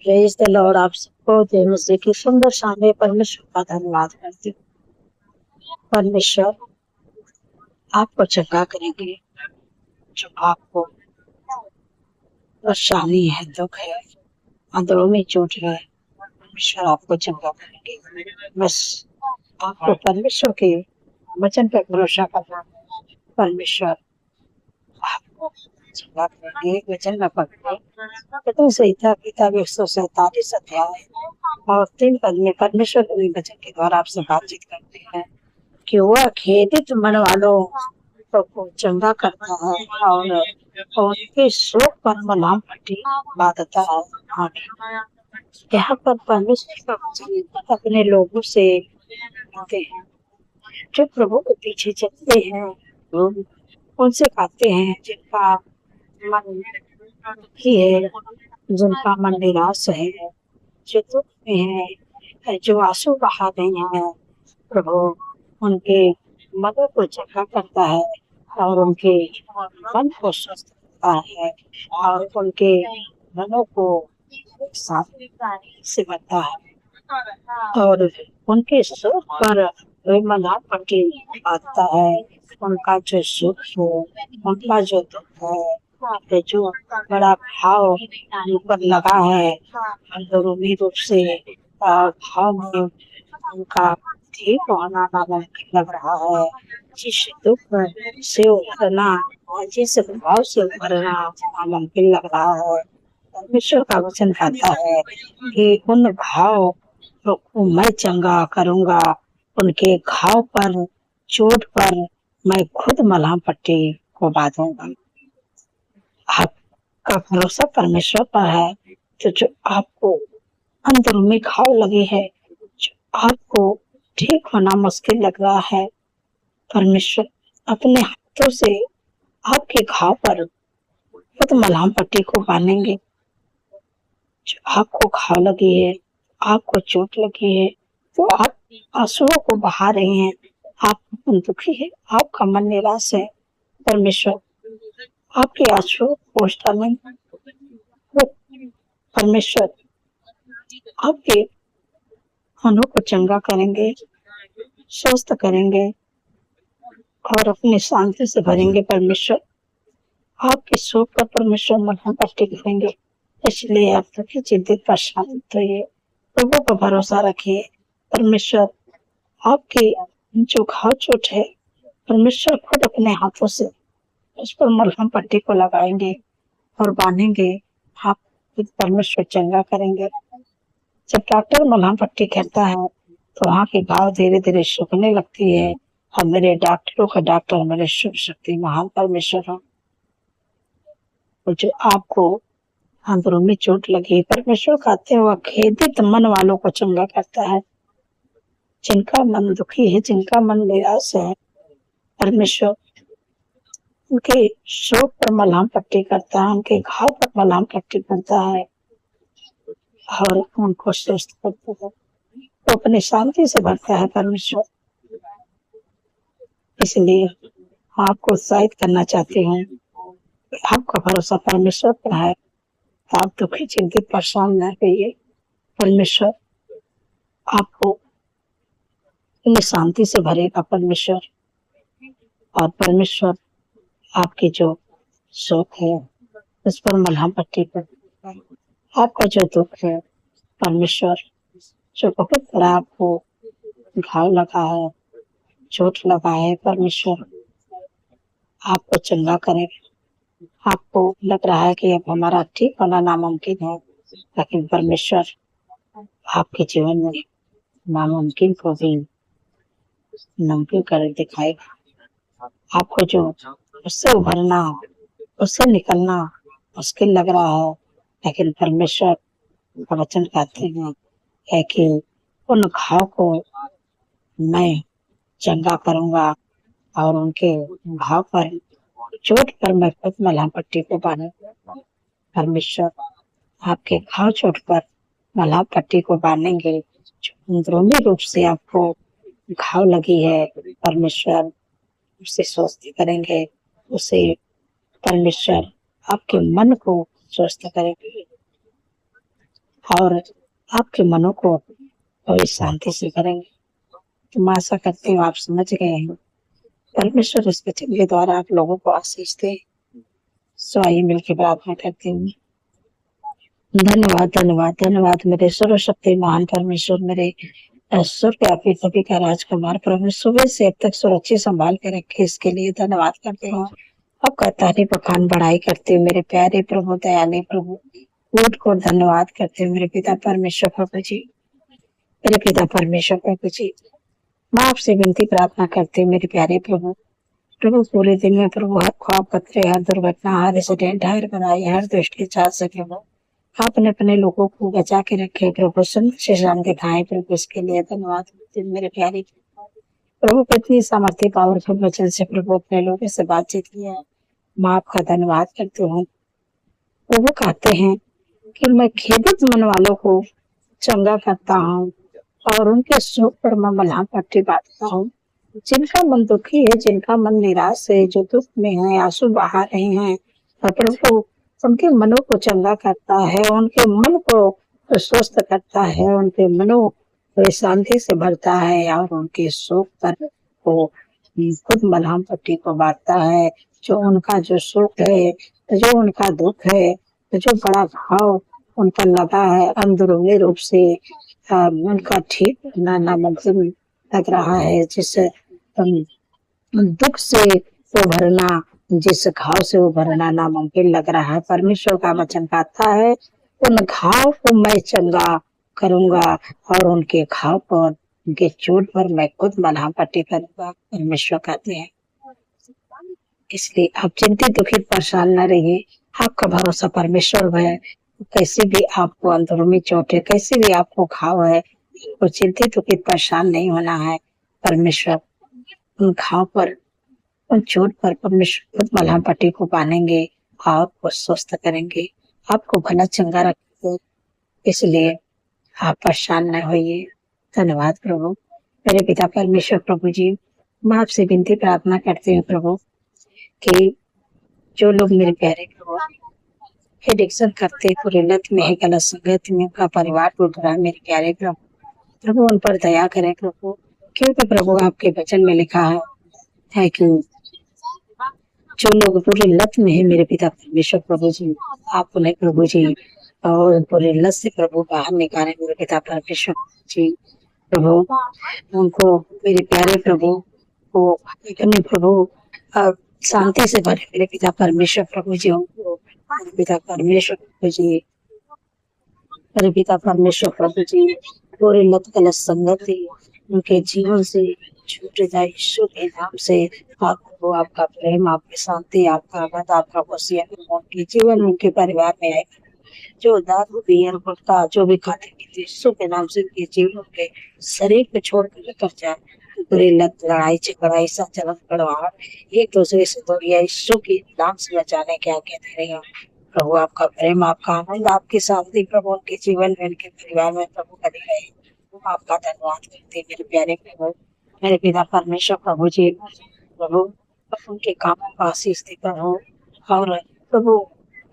Praise the Lord. आप सबको जय मसीह की सुंदर शाम परमेश्वर का धन्यवाद करती हूँ। परमेश्वर आपको चंगा करेंगे। जो आपको परेशानी है, दुख है, अंदरों में चोट है, परमेश्वर आपको चंगा करेंगे। बस आपको परमेश्वर के वचन पर भरोसा करना है। परमेश्वर आपको चंगा करेंगे। एक वचन में पढ़ते तो संहिता किताब 147 अध्याय और 3 पद में परमेश्वर के वचन के द्वारा आपसे बातचीत करते हैं कि वह खेदित मन वालों को चंगा करता है और उनके शोक पर मलहम पट्टी बांधता है। आमीन। यहाँ पर परमेश्वर का वचन अपने लोगों से कहते हैं जो प्रभु के पीछे चलते हैं, लोग उनसे कहते हैं जिनका मन दुखी है, जिनका मन निराश है, जो दुख में है, जो आंसू बहा रहे हैं, प्रभु उनके मदद को चंगा करता है और उनके मन को स्वस्थ करता है और उनके मनों को साफ से भरता है और उनके सुख पर मलहम पट्टी बांधता है। उनका जो सुख हो, उनका जो दुख है, जो बड़ा भाव उन पर लगा है, अंदरूनी रूप से भाव में उनका ठीक होना नामुमकिन लग रहा है। जिस दुख से उभरना और जिस भाव से उभरना नामुमकिन लग रहा है, परमेश्वर का वचन कहता है कि उन भाव को मैं चंगा करूंगा। उनके घाव पर, चोट पर मैं खुद मलहम पट्टी को बांधूंगा। आपका भरोसा परमेश्वर पर है तो जो आपको अंदरूनी घाव लगे है, जो आपको ठीक होना मुश्किल लग रहा है, परमेश्वर अपने हाथों से आपके घाव पर खुद मलहम पट्टी को बांधेंगे। जो आपको घाव लगी है, आपको चोट लगी है, तो आप आंसुओं को बहा रहे हैं, आप दुखी है, आपका मन निराश है, परमेश्वर आपके आंसुओं को पोंछता नहीं। परमेश्वर आपके मनों को चंगा करेंगे, स्वस्थ करेंगे और अपनी शांति से भरेंगे। परमेश्वर आपके शोक पर परमेश्वर मलहम पट्टी करेंगे। इसलिए आप दुखी, चिंतित, परेशान मत होइए, प्रभु पर भरोसा रखिए। परमेश्वर आपके जो घाव चोट है, परमेश्वर खुद अपने हाथों से उस पर मलहम पट्टी को लगाएंगे और बांधेंगे। आप परमेश्वर चंगा करेंगे। जब डॉक्टर मलहम पट्टी करता है तो वहाँ की घाव धीरे धीरे सूखने लगती है और मेरे डॉक्टरों का डॉक्टर मेरे शुभ शक्ति महान परमेश्वर हो। जो आपको अंदरूनी चोट लगी, परमेश्वर कहते हैं वह खेदित मन वालों को चंगा करता है। जिनका मन दुखी है, जिनका मन निराश है, परमेश्वर उनके शोक पर मलहम पट्टी करता है, उनके घाव पर मलहम पट्टी करता है और उनको स्वस्थ करता है, तो अपनी शांति से भरता है परमेश्वर। इसलिए आपको उत्साहित करना चाहती हूँ, आपका भरोसा परमेश्वर पर है, आप दुखी, चिंतित, परेशान न होइए। परमेश्वर आपको अपनी शांति से भरेगा। परमेश्वर और परमेश्वर आपके जो शोक है उस पर मलहम पट्टी कर, आपका जो दुख है, परमेश्वर जो बहुत बड़ा आपको घाव लगा है, चोट लगा है, परमेश्वर आपको चंगा करेगा। आपको लग रहा है कि अब हमारा ठीक होना नामुमकिन है, लेकिन परमेश्वर आपके जीवन में नामुमकिन को भी मुमकिन कर दिखाएगा। आपको जो उससे उभरना, उससे निकलना मुश्किल लग रहा है, लेकिन परमेश्वर का वचन कहते हैं है कि उन घाव को मैं चंगा करूंगा और उनके घाव पर, चोट पर मैं खुद मलहम पट्टी को बांधूंगा। परमेश्वर आपके घाव चोट पर मलहम पट्टी को बांधेंगे। जो अंदरूनी रूप से आपको घाव लगी है, परमेश्वर उसे स्वस्थ करेंगे। उसे परमेश्वर आपके मन को स्वस्थ करेंगे। और आपके मनों को और शांति से करेंगे। तो मैं आशा करती हूँ आप समझ गए हैं। परमेश्वर इस वचन के द्वारा आप लोगों को आशीष दे। सो आइए मिलकर प्रार्थना करती हूँ। धन्यवाद धन्यवाद धन्यवाद मेरे सर्वशक्तिमान परमेश्वर, मेरे ईश्वर के आप सभी का राजकुमार प्रभु, सुबह से अब तक सुरक्षित संभाल के रखे, इसके लिए धन्यवाद करते हैं। आपका तारीफ बखान बढ़ाई करते हैं मेरे प्यारे प्रभु, दयालु प्रभु। कोट को धन्यवाद करते हैं मेरे पिता परमेश्वर प्रभु जी, मेरे पिता परमेश्वर प्रभु जी। मैं आपसे विनती प्रार्थना करते हैं मेरे प्यारे प्रभु। प्रभु पूरे दिन में प्रभु हर ख्वाब पत्रे, हर दुर्घटना, हर एक्सीडेंट, हर बनाई, हर दुष्ट के चाल से प्रभु आपने अपने लोगों को बचा के रखे प्रभु, से शाम दिखाए प्रभु, इसके लिए धन्यवाद करते हैं मेरे प्यारे प्रभु। कितनी सामर्थ्य पावरफुल वचन से प्रभु अपने लोगों से बातचीत किया है। मैं आपका धन्यवाद करती हूँ। प्रभु कहते हैं कि मैं खेदित मन वालों को चंगा करता हूँ और उनके सुख पर मैं मलहम पट्टी बांधता हूँ। जिनका मन दुखी है, जिनका मन निराश है, जो दुख में है, आंसू बहा रहे हैं, और प्रभु उनके मनों को चंगा करता है, उनके मन को स्वस्थ करता है, उनके मनों को शांति से भरता है और उनके शोक पर वो खुद मलहम पट्टी को बांटता है। जो उनका जो शोक है, जो उनका दुख है, जो बड़ा घाव उन पर लगा है अंदरूनी रूप से, उनका ठीक होना नामुमकिन लग रहा है। जिस दुख से उभरना, जिस घाव से उभरना नामुमकिन लग रहा है, परमेश्वर का वचन कहता है उन घाव को मैं चंगा करूंगा और उनके घाव पर, उनके चोट पर मैं खुद मलहम पट्टी करूंगा, परमेश्वर कहते हैं। इसलिए आप चिंतित दुखित परेशान न रहिए, आपका भरोसा परमेश्वर है। कैसे भी आपको अंदरूनी चोट है, कैसे भी आपको घाव है, वो चिंतित दुखित परेशान नहीं होना है। परमेश्वर उन घाव पर, उन चोट पर परमेश्वर खुद मलहम पट्टी को बांधेंगे और आपको स्वस्थ करेंगे, आपको भला चंगा रखेंगे। इसलिए आप परेशान न होइए। धन्यवाद प्रभु। मेरे पिता परमेश्वर प्रभु जी, मैं आपसे विनती प्रार्थना करती हूँ प्रभु कि जो लोग मेरे प्यारे प्रभु एडिक्शन करते, पूरे लत में है, गलत संगत में, उनका परिवार टूट रहा है, मेरे प्यारे प्रभु, प्रभु उन पर दया करें प्रभु। क्योंकि प्रभु आपके वचन में लिखा है कि जो लोग पूरे लत में है मेरे पिता परमेश्वर प्रभु जी, आप उन्हें प्रभु जी और पूरे लत से प्रभु बाहर निकाले मेरे पिता परमेश्वर जी। प्रभु उनको मेरे प्यारे प्रभु को अपने प्रभु शांति से भरे मेरे पिता परमेश्वर प्रभु जी। उनको मेरे पिता परमेश्वर प्रभु जी, मेरे पिता परमेश्वर प्रभु जी, पूरे लत गलत संगति उनके जीवन से छूट जाए यीशु के नाम से। आपको आपका प्रेम, आपकी शांति, आपका आनंद, आपका खुशियाँ उनके जीवन, उनके परिवार में आए। जो दारू बियर गुटखा जो भी खाते पीते यीशु के नाम से उनके जीवन के शरीर पे छोड़ कर लेकर जाए। बुरी लत, लड़ाई झगड़ा, ऐसा चलन कड़वाहट एक दूसरे से दूरी यीशु के नाम से बचाने के आगे दे रही हूँ। प्रभु आपका प्रेम, आपका आनंद, आपकी शांति प्रभु उनके जीवन में, उनके परिवार में प्रभु बनी रहे। आपका धन्यवाद करते मेरे प्यारे प्रभु, मेरे पिता परमेश्वर प्रभु जी। प्रभु उनके कामों का आशीष दे प्रभु, और प्रभु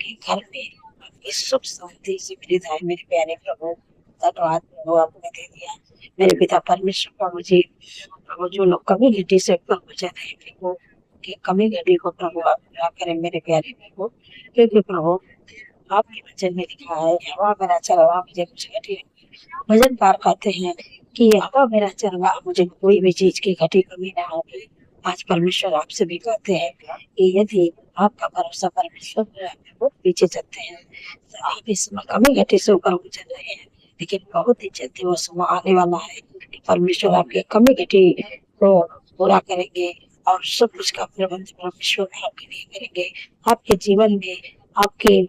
के घर में आपकी सुख शांति से विदित है मेरे प्यारे प्रभु। धन्यवाद प्रभु आपने दे दिया मेरे पिता परमेश्वर प्रभु जी। प्रभु जो लोग कमी घटी से प्रभु जा रहे प्रभु की कमी घटी को प्रभु आप पूरा करें मेरे प्यारे प्रभु। क्योंकि प्रभु आपके वचन में लिखा है, हवा मेरा चरवा मुझे कुछ घटी। भजनकार कहते हैं कि हवा मेरा चरवा, मुझे कोई भी चीज की घटी कमी ना होगी। आज परमेश्वर आपसे भी कहते हैं कि यदि आपका भरोसा परमेश्वर पर है, बहुत पीछे चलते हैं, तो आप इस समय कमी घटी से ऊपर चल रहे हैं, लेकिन बहुत ही जल्दी वो समय आने वाला है कि परमेश्वर आपके कमी घटी को पूरा करेंगे और सब कुछ का प्रबंध परमेश्वर आपके लिए करेंगे। आपके जीवन में आपके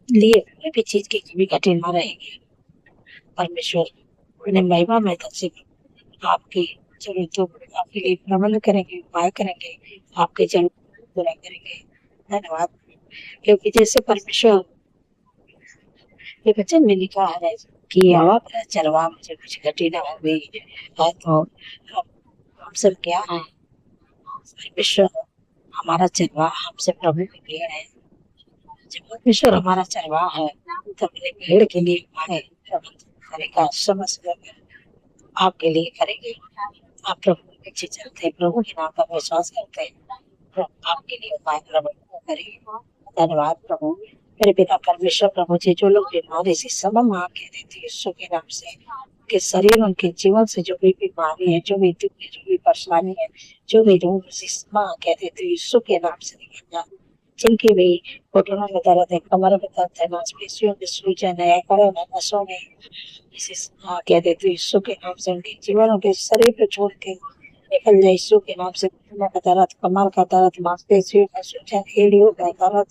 लिए कोई भी चीज की कमी घटी ना रहेगी। परमेश्वर अपने महिमा में से आपकी जरूरतों आपके लिए प्रबंध करेंगे, उपाय करेंगे, आपके जरूरत पूरा करेंगे। धन्यवाद। क्योंकि जैसे परमेश्वर ये वचन में लिखा है कि हवा मेरा चरवा मुझे कुछ घटी ना होगी, तो हम सब क्या है, परमेश्वर हमारा चरवा हमसे प्रभु की है। जब परमेश्वर हमारा चरवाहा है तो अपने भेड़ के लिए आए करेगा, समझ कर आपके लिए करेंगे। आप प्रभु के पीछे चलते हैं, प्रभु के नाम पर विश्वास करते हैं, प्रभु आपके लिए उपाय प्रभु करेंगे। धन्यवाद प्रभु। मेरे पिता परमेश्वर प्रभु जी, जो लोग बीमारी से सब माँ कह देती यीशु के नाम से, उनके शरीर उनके जीवन से जो भी बीमारी है, जो भी दुख है, जो भी परेशानी है, जो भी रोग से माँ कह देती यीशु के नाम से निकल जाए। जिनकी भी घुटनों में दर्द है, कमर में दर्द है, मांसपेशियों में सूजन है, पैरों में नसों में इसे कह देते यीशु के नाम से उनके जीवन के शरीर पे छोड़ के निकल जाए यीशु के नाम से। घुटनों का दर्द, कमर का दर्द, मांसपेशियों का सूजन, एड़ियों का दर्द,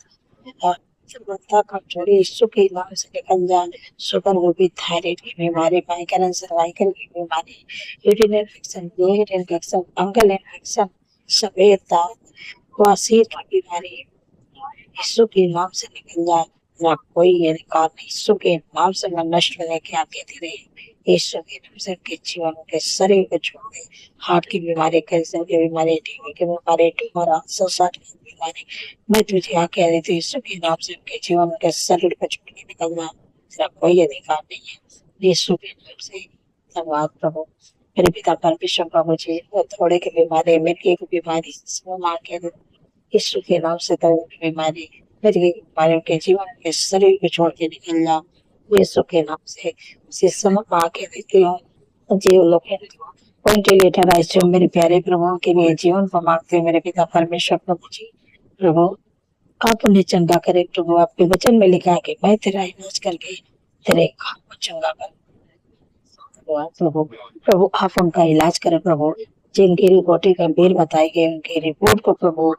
माथा कमजोरी यीशु के नाम से निकल जाए। शुगर वो भी, थायराइड की बीमारी, माइग्रेन, सर्वाइकल की बीमारी, urine infection, blood infection, fungal infection, सफेद दाग, बवासीर की बीमारी यीशु के नाम से निकल जाए। ना कोई ये रिकॉर्ड यीशु के नाम से मैं नष्ट होने की आज्ञा दे रही हूँ। यीशु के नाम से उनके जीवन के शरीर को छोड़ दे। हार्ट की बीमारी, कैंसर की बीमारी, टीबी की बीमारी, ट्यूमर, अल्सर की बीमारी, मैं तुझे आज्ञा देती हूँ यीशु के नाम से उनके जीवन के शरीर को छोड़ के निकल जाए। तेरा कोई अधिकार नहीं है यीशु के नाम से। धन्यवाद प्रभु। मेरे पिता परमेश्वर प्रभु जी, थोड़े की बीमारी, मिर्गी की बीमारी, मां के यीशु के नाम से तो बीमारी, मेरी बीमारियों के जीवन के शरीर को छोड़ के निकल जाओ यीशु के नाम से। उसे समझ आके देती हूँ जीव लोग वेंटिलेटर आईसीयू मेरे प्यारे प्रभु के लिए जीवन को मांगते हैं। मेरे पिता परमेश्वर प्रभु जी, प्रभु आप उन्हें चंगा करे प्रभु। आपके वचन में लिखा है कि मैं तेरा इलाज करके तेरे काम को चंगा कर प्रभु। प्रभु आप उनका इलाज करें प्रभु। जिनकी रिपोर्टें गंभीर बताई गई उनकी रिपोर्ट को प्रभु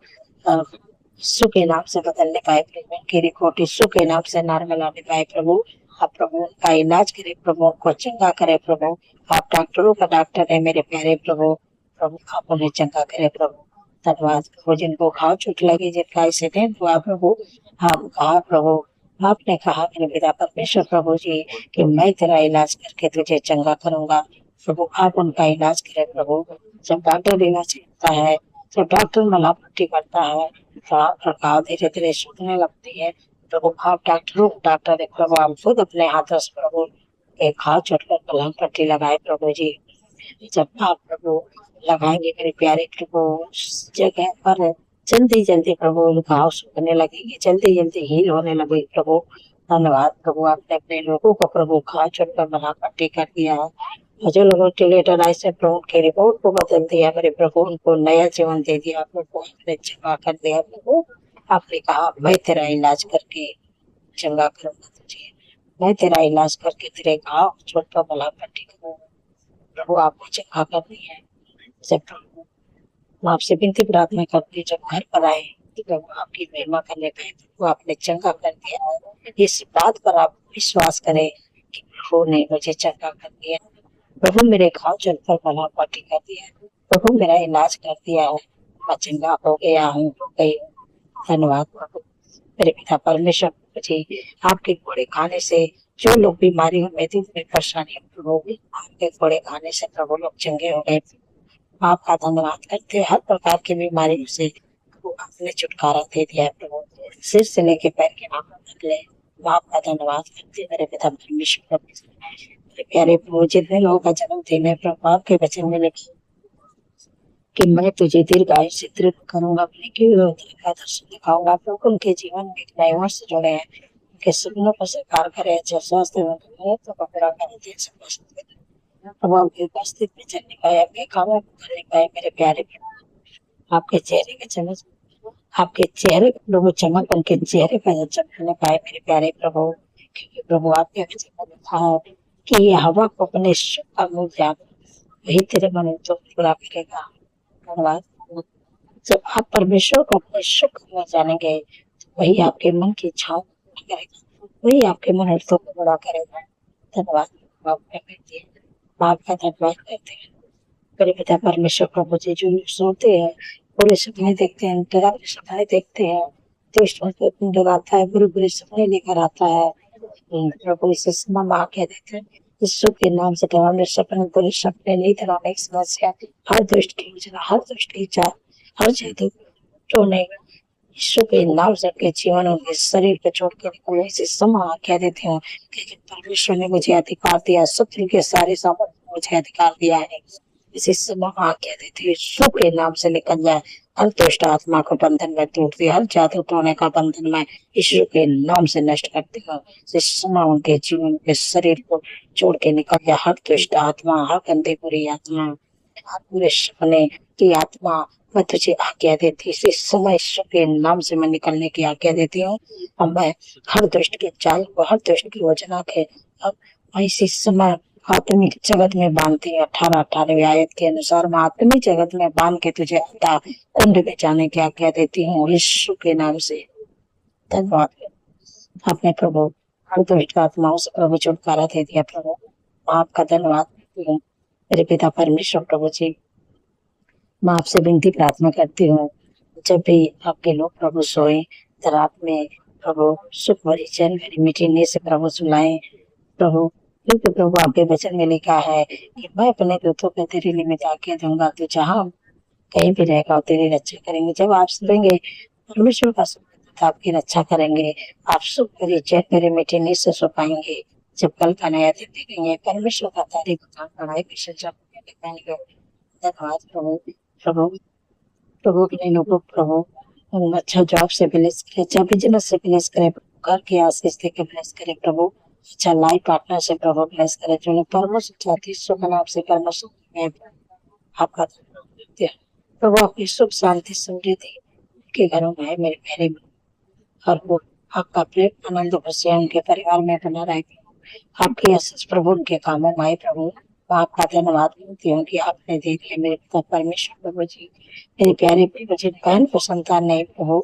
यीशु के नाम से बदलने पाए प्रभु। उनकी रिपोर्ट यीशु के नाम से नॉर्मल आने पाए प्रभु। आप प्रभु उनका इलाज करे प्रभु, उनको चंगा करे प्रभु। आप डॉक्टरों का डॉक्टर है मेरे प्यारे प्रभु। प्रभु आप उन्हें चंगा करे प्रभु। धन्यवाद प्रभु। जिनको घाव चोट लगी, जिनका एक्सीडेंट हुआ प्रभु, आप कहा प्रभु, आपने कहा मेरे पिता परमेश्वर प्रभु जी कि मैं तेरा इलाज करके तुझे चंगा करूंगा प्रभु। आप उनका इलाज करें प्रभु। जब डॉक्टर इलाज करता है, जब डॉक्टर मला पट्टी करता है, घाव धीरे धीरे सूखने लगती है प्रभु। आप डॉक्टरों डॉक्टर है प्रभु। आप खुद अपने हाथों से प्रभु एक घाव चोट पर मलहम पट्टी लगाए प्रभु जी। जब आप प्रभु लगाएंगे मेरे प्यारे प्रभु, उस जगह पर जल्दी जल्दी प्रभु घाव सूखने लगेंगे, जल्दी जल्दी हील होने लगे प्रभु। धन्यवाद प्रभु। आपने अपने लोगों को प्रभु घाव चोट पर मलहम पट्टी कर दिया है। जो लोगों टेलेटर ऐसे प्रभु के रिपोर्ट को बदल दिया मेरे प्रभु, उनको नया जीवन दे दिया प्रभु। आपने चंगा कर दिया प्रभु। आपने कहा मैं तेरा इलाज करके चंगा करूंगा तुझे, मैं तेरा इलाज करके तेरे घाव चोट पर मलहम पट्टी करूंगा प्रभु। आपको चंगा करनी है। जब प्रभु मैं आपसे विनती प्रार्थना करती, जब घर पर आए प्रभु आपकी महिमा करने गए तो आपने चंगा कर दिया। इस बात पर आप विश्वास करें कि प्रभु ने मुझे चंगा कर दिया। प्रभु मेरे घाव चल पर मलहम पट्टी कर दिया, प्रभु मेरा इलाज कर दिया है, मैं चंगा हो गया हूँ, हो गई। धन्यवाद प्रभु। मेरे पिता परमेश्वर जी, आपके घोड़े खाने से जो लोग बीमारियों में थी, परेशानी प्रभु आपके घोड़े खाने से प्रभु लोग चंगे हो गए। आपका धन्यवाद करते हैं। हर प्रकार की बीमारी से प्रभु आपने छुटकारा दे दिया है प्रभु। सिर से लेके पैर के नाम तक ले आपका धन्यवाद करते हैं मेरे पिता परमेश्वर। मेरे प्यारे प्रभु, जितने लोगों का जन्मदिन है प्रभु, आपके वचन में लिखा कि मैं तुझे दीर्घायु से दृढ़ करूंगा, अपने का दर्शन दिखाऊंगा प्रभु। उनके जीवन में नए वर्ष जुड़े हैं, उनके सपनों को साकार करे, जो स्वास्थ्य तो पूरा करे, प्रभु आपकी उपस्थित में चलने पाए, अपने कामों को करने पाए मेरे प्यारे प्रभु। आपके चेहरे के चमक, आपके चेहरे प्रभु चमक, उनके चेहरे का चमकने पाए मेरे प्यारे प्रभु। क्योंकि प्रभु आपके वचन में लिखा है कि ये हवा को अपने सुख का मुंह जान, वही तेरे मन को पूरा करेगा। धन्यवाद। जब आप परमेश्वर को अपने सुख में जानेंगे तो वही आपके मन की इच्छाओं को करेगा, वही आपके मन को पूरा करेगा। धन्यवाद आपका धन्यवाद करते हैं मेरे पिता परमेश्वर प्रभु जी। जो लोग सोते हैं, बुरे सपने देखते हैं, डरावने सपने देखते हैं, दुष्ट डराता है, बुरे बुरे सपने लेकर आता है प्रभु, इसे क्षमा कह देते हैं यीशु के नाम से। डरावने सपने, बुरे सपने नहीं, डरावने समस्या, हर दुष्ट की योजना, हर दुष्ट की इच्छा, हर जादू टोने यीशु के नाम से उनके जीवन, उनके शरीर को छोड़ के निकलने से समय कह देती हूँ कि परमेश्वर ने मुझे अधिकार दिया, शत्रु के सारे सामर्थ्य मुझे अधिकार दिया है। इसी समय कह देती हूँ यीशु के नाम से निकल जाए। हर दुष्ट आत्मा को बंधन में तोड़ दिया, हर जादू टोने का बंधन में यीशु के नाम से नष्ट करती हूँ। इस समय उनके जीवन के शरीर को छोड़ के निकल जाए। हर दुष्ट आत्मा, हर गंदी बुरी आत्मा, हर बुरे सपने की आत्मा, मैं तुझे आज्ञा देती हूँ। इस समय यीशु के नाम से मैं निकलने की आज्ञा देती हूँ। और मैं हर दुष्ट के चाल को, हर दुष्ट की योजना के अब मैं इसी समय आत्मिक जगत में बांधती हूँ। 18 आयत के अनुसार मैं आत्मिक जगत में बांध के तुझे अतः कुंड में जाने की आज्ञा देती हूँ यीशु के नाम से। धन्यवाद अपने प्रभु, हर दुष्ट आत्माओं से प्रभु छुटकारा दे दिया प्रभु, आपका धन्यवाद करती हूँ मेरे पिता परमेश्वर। प्रभु जी, मैं आपसे विनती प्रार्थना करती हूँ, जब भी आपके लोग प्रभु सोए तो रात में प्रभु सुख भरी चैन भरी मीठी नींद से प्रभु सुलाए प्रभु, क्योंकि प्रभु आपके वचन में लिखा है कि मैं अपने दूतों को तेरे निमित्त आज्ञा दूंगा, तू जहाँ कहीं भी रहेगा वो तेरी रक्षा करेंगे। जब आप सुनेंगे परमेश्वर का सुख आपकी रक्षा करेंगे, आप सुख भरी चैन भरी मीठी नींद से सो पाएंगे। जब कल का नया दिन देखेंगे, परमेश्वर का तारीफ बढ़ाई की सजा दिखाएंगे। धन्यवाद प्रभु। प्रभु प्रभु अपने लोगों प्रभु अच्छा जॉब से ब्लेस करे, अच्छा बिजनेस से ब्लेस करे, घर के आशीष देके ब्लेस करे प्रभु, अच्छा लाइफ पार्टनर से प्रभु ब्लेस करे, जो लोग परमोशन चाहती शुभ नाम से परमोशन में आपका धन्यवाद है। प्रभु आपकी सुख शांति समृद्धि के घरों में है मेरे प्यारे और वो आपका प्रेम आनंद खुशियाँ उनके परिवार में बना रहे। आपकी आशीष प्रभु उनके कामों में आए प्रभु। मैं आपका धन्यवाद करती हूँ कि आपने दे दिया मेरे पिता परमेश्वर प्रभु जी, मेरे प्यारे प्रभु जी, बहन को संतान नहीं प्रभु।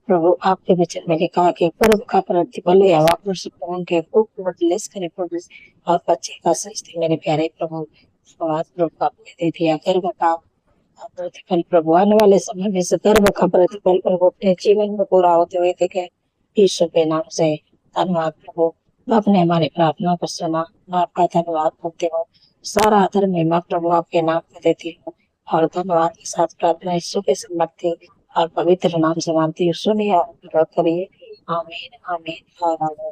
प्रभु आपके वचन में लिखा कि पर्व का प्रतिफल हवा पुरुष प्रभु के ब्लेस करे प्रभु, और बच्चे का सृष्टि मेरे प्यारे प्रभु धन्यवाद प्रभु आपने दे दिया गर्व का प्रतिफल प्रभु, आने वाले समय में से गर्व का प्रतिफल प्रभु अपने जीवन में पूरा होते हुए देखे यीशु के नाम से। धन्यवाद प्रभु, आपने हमारी प्रार्थना को सुना, मैं आपका धन्यवाद करती हूँ। सारा आदर महिमा प्रभु आपके नाम पे देती हूँ और धन्यवाद के साथ प्रार्थना यीशु के समर्थी और पवित्र नाम से मानती हूँ। सुनिए और करिए। आमीन आमीन आमीन।